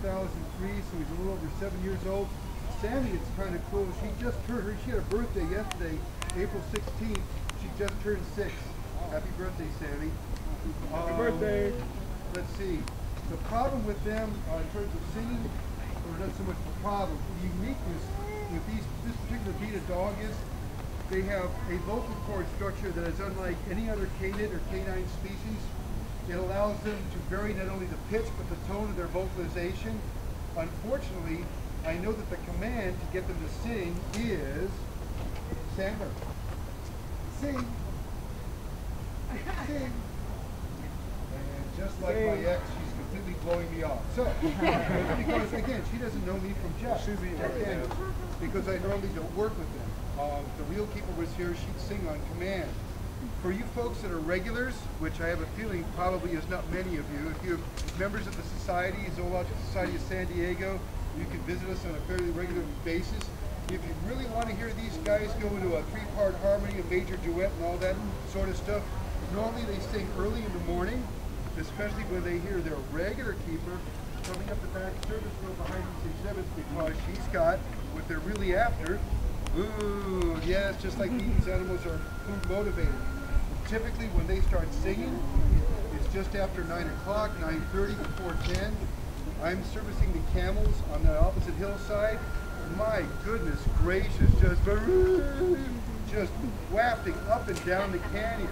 2003, so he's a little over 7 years old. Sammy, it's kind of cool. She had a birthday yesterday, April 16th. She just turned 6. Happy birthday, Sammy. Happy birthday. Let's see. The problem with them in terms of singing, or not so much the problem, the uniqueness with this particular breed of dog is they have a vocal cord structure that is unlike any other canid or canine species. It allows them to vary not only the pitch but the tone of their vocalization. Unfortunately, I know that the command to get them to sing is Samber. Sing. Sing. And just like my ex, she's completely blowing me off. So, because again, she doesn't know me from Jeff. Again, because I normally don't work with them. If the real keeper was here, she'd sing on command. For you folks that are regulars, which I have a feeling probably is not many of you, if you're members of the Society, Zoological Society of San Diego, you can visit us on a fairly regular basis. If you really want to hear these guys go into a 3-part harmony, a major duet, and all that sort of stuff, normally they sing early in the morning, especially when they hear their regular keeper coming up the back service road behind these exhibits, because she's got what they're really after. Ooh, yes, just like these animals are food motivated. Typically when they start singing, it's just after 9 o'clock, 9:30, before 10. I'm servicing the camels on the opposite hillside. My goodness gracious, just wafting up and down the canyon.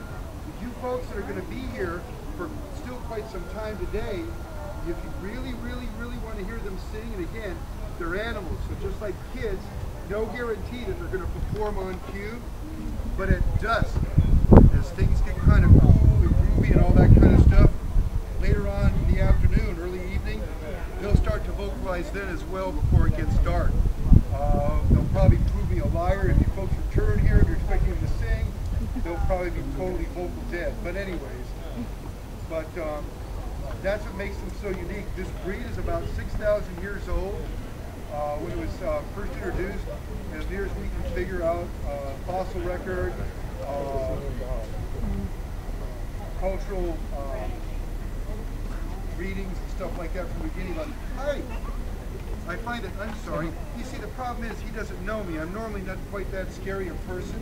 You folks that are going to be here for still quite some time today, if you really want to hear them sing, and again, they're animals, so just like kids, no guarantee that they're going to perform on cue, but at dusk, as things get kind of groovy and all that kind of stuff, later on in the afternoon, early evening, they'll start to vocalize then as well before it gets dark. They'll probably prove me a liar. If you folks return here and you're expecting them to sing, they'll probably be totally vocal dead. But anyways, that's what makes them so unique. This breed is about 6,000 years old. When it was first introduced, as near as we can figure out, fossil record, cultural readings and stuff like that from the Guinea. Hi! I find it, I'm sorry. You see, the problem is he doesn't know me. I'm normally not quite that scary a person.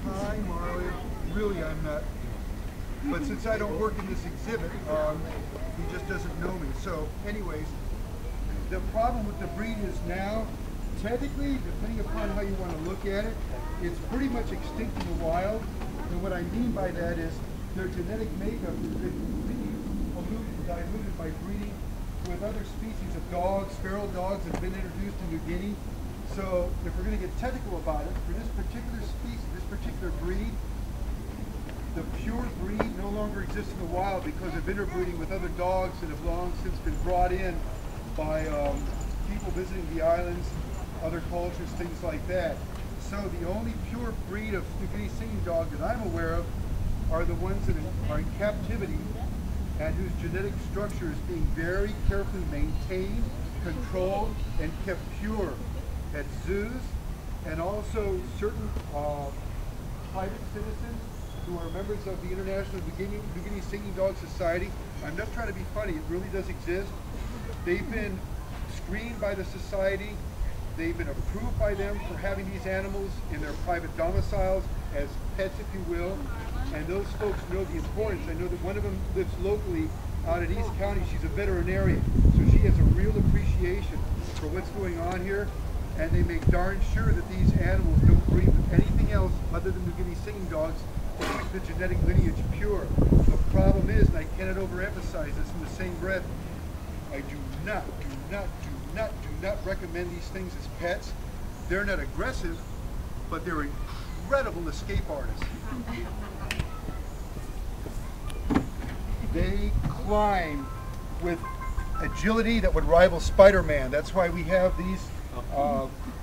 Hi, Marlin. Really, I'm not. But since I don't work in this exhibit, he just doesn't know me. So, anyways, the problem with the breed is now, technically, depending upon how you want to look at it, it's pretty much extinct in the wild. And what I mean by that is their genetic makeup has been completely diluted by breeding with other species of dogs. Feral dogs have been introduced to New Guinea. So if we're going to get technical about it, for this particular species, this particular breed, the pure breed no longer exists in the wild because of interbreeding with other dogs that have long since been brought in by people visiting the islands, other cultures, things like that. So the only pure breed of Guinea Singing Dog that I'm aware of are the ones that are in captivity and whose genetic structure is being very carefully maintained, controlled, and kept pure at zoos, and also certain private citizens who are members of the International New Guinea Singing Dog Society. I'm not trying to be funny, it really does exist. They've been screened by the society. They've been approved by them for having these animals in their private domiciles as pets, if you will. And those folks know the importance. I know that one of them lives locally out in East County. She's a veterinarian, so she has a real appreciation for what's going on here. And they make darn sure that these animals don't breed with anything else other than New Guinea Singing Dogs to keep the genetic lineage pure. The problem is, and I cannot overemphasize this in the same breath, I do not recommend these things as pets. They're not aggressive, but they're incredible escape artists. They climb with agility that would rival Spider-Man. That's why we have these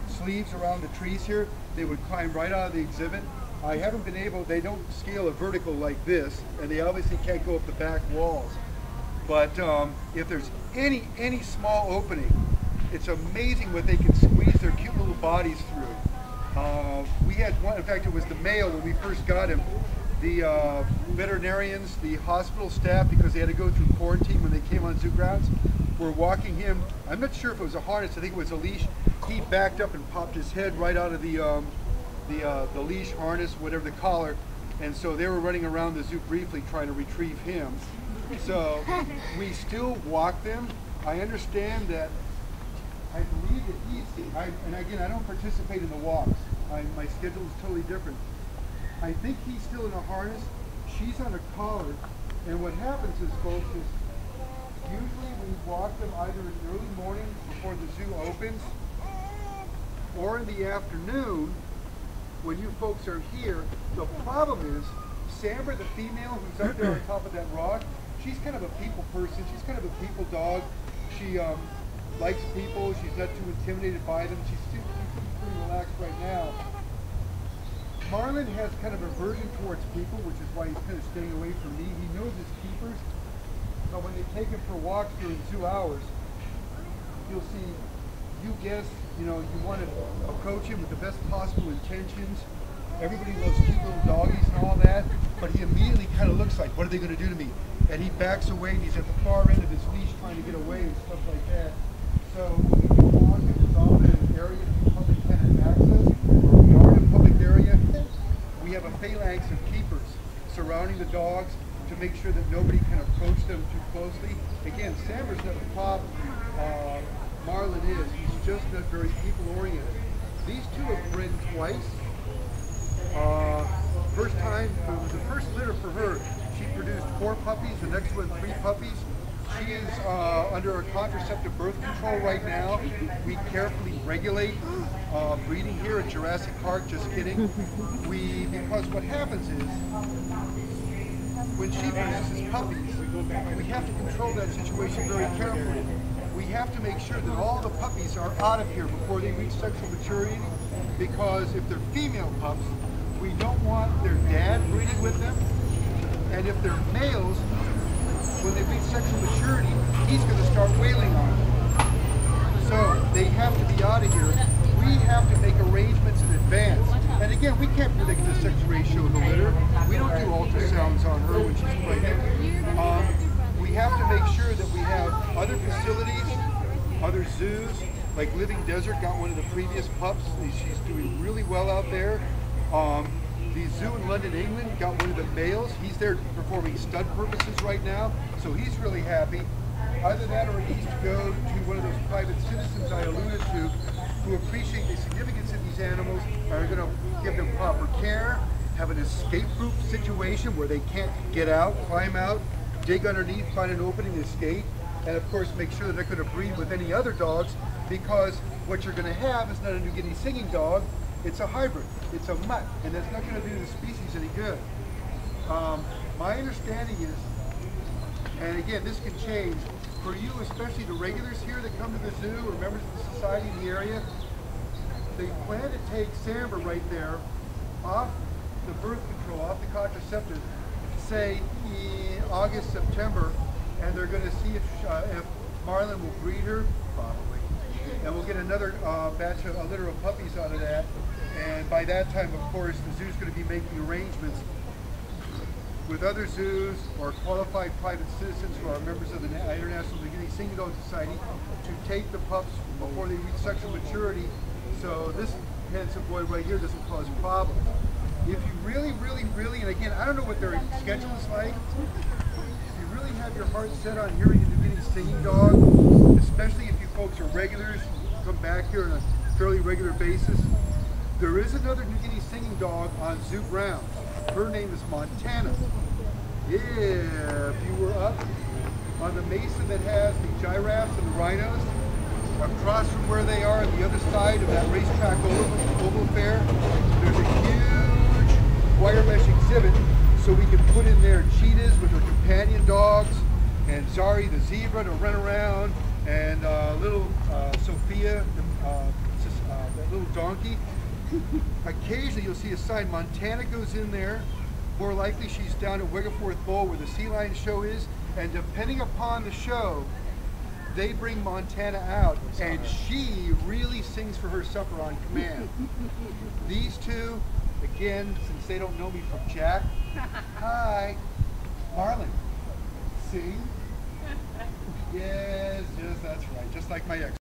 sleeves around the trees here. They would climb right out of the exhibit. I haven't been able, they don't scale a vertical like this, and they obviously can't go up the back walls. But if there's any small opening, it's amazing what they can squeeze their cute little bodies through. We had one, in fact it was the male when we first got him. The veterinarians, the hospital staff, because they had to go through quarantine when they came on zoo grounds, were walking him. I'm not sure if it was a harness. I think it was a leash. He backed up and popped his head right out of the leash harness, whatever the collar, and so they were running around the zoo briefly trying to retrieve him. So we still walk them. I understand that. I believe that and again, I don't participate in the walks. My schedule is totally different. I think he's still in a harness. She's on a collar, and what happens is, folks, is usually we walk them either in the early morning before the zoo opens, or in the afternoon when you folks are here. The problem is, Samber, the female who's up there on top of that rock, she's kind of a people person. She's kind of a people dog. She likes people. She's not too intimidated by them. She's pretty relaxed right now. Marlin has kind of aversion towards people, which is why he's kind of staying away from me. He knows his keepers, but when they take him for walks during zoo hours, you'll see, you guess, you want to approach him with the best possible intentions. Everybody loves cute little doggies and all that, but he immediately kind of looks like, what are they going to do to me? And he backs away, and he's at the far end of his leash trying to get away and stuff like that. So we go on to resolve in an area that public can't access, or we are in a public area. We have a phalanx of keepers surrounding the dogs to make sure that nobody can approach them too closely. Again, Samber's not a problem. Marlin is. He's just not very people-oriented. These two have bred twice. First time, it was the first litter for her. She produced 4 puppies, the next one 3 puppies. She is under a contraceptive birth control right now. We carefully regulate breeding here at Jurassic Park, just kidding. Because what happens is, when she produces puppies, we have to control that situation very carefully. We have to make sure that all the puppies are out of here before they reach sexual maturity, because if they're female pups, we don't want their dad breeding with them, and if they're males, when they reach sexual maturity, he's going to start wailing on them. So they have to be out of here. We have to make arrangements in advance. And again, we can't predict the sex ratio of the litter. We don't do ultrasounds on her when she's pregnant. We have to make sure that we have other facilities, other zoos, like Living Desert got one of the previous pups. She's doing really well out there. The zoo in London, England got one of the males. He's there performing stud purposes right now, so he's really happy. Either that or he needs to go to one of those private citizens I alluded to who appreciate the significance of these animals, are going to give them proper care, have an escape-proof situation where they can't get out, climb out, dig underneath, find an opening, escape, and of course make sure they're not going to breed with any other dogs, because what you're going to have is not a New Guinea Singing Dog, it's a hybrid, it's a mutt, and that's not going to do the species any good. My understanding is, and again, this can change, for you, especially the regulars here that come to the zoo or members of the society in the area, they plan to take Samber right there off the birth control, off the contraceptive, say in August, September, and they're going to see if Marlin will breed her, probably, and we'll get another batch of a litter of puppies out of that. And by that time, of course, the zoo's going to be making arrangements with other zoos or qualified private citizens who are members of the International Guinea Singing Dog Society to take the pups before they reach sexual maturity, so this handsome boy right here doesn't cause problems. If you really, and again, I don't know what their schedule is like, if you really have your heart set on hearing a New Guinea Singing Dog, especially if you folks are regulars, come back here on a fairly regular basis, there is another New Guinea Singing Dog on zoo grounds. Her name is Montana. If you were up on the mesa that has the giraffes and the rhinos, across from where they are on the other side of that racetrack oval fair, there's a huge wire mesh exhibit, so we can put in there cheetahs with their companion dogs, and Zari the zebra to run around, and little Sophia, that little donkey. Occasionally you'll see a sign, Montana goes in there. More likely she's down at Wiggerforth Bowl where the Sea Lion show is, and depending upon the show, they bring Montana out, and she really sings for her supper on command. These two, again, since they don't know me from Jack, hi, Marlin, sing. Yes, yes, that's right. Just like my ex.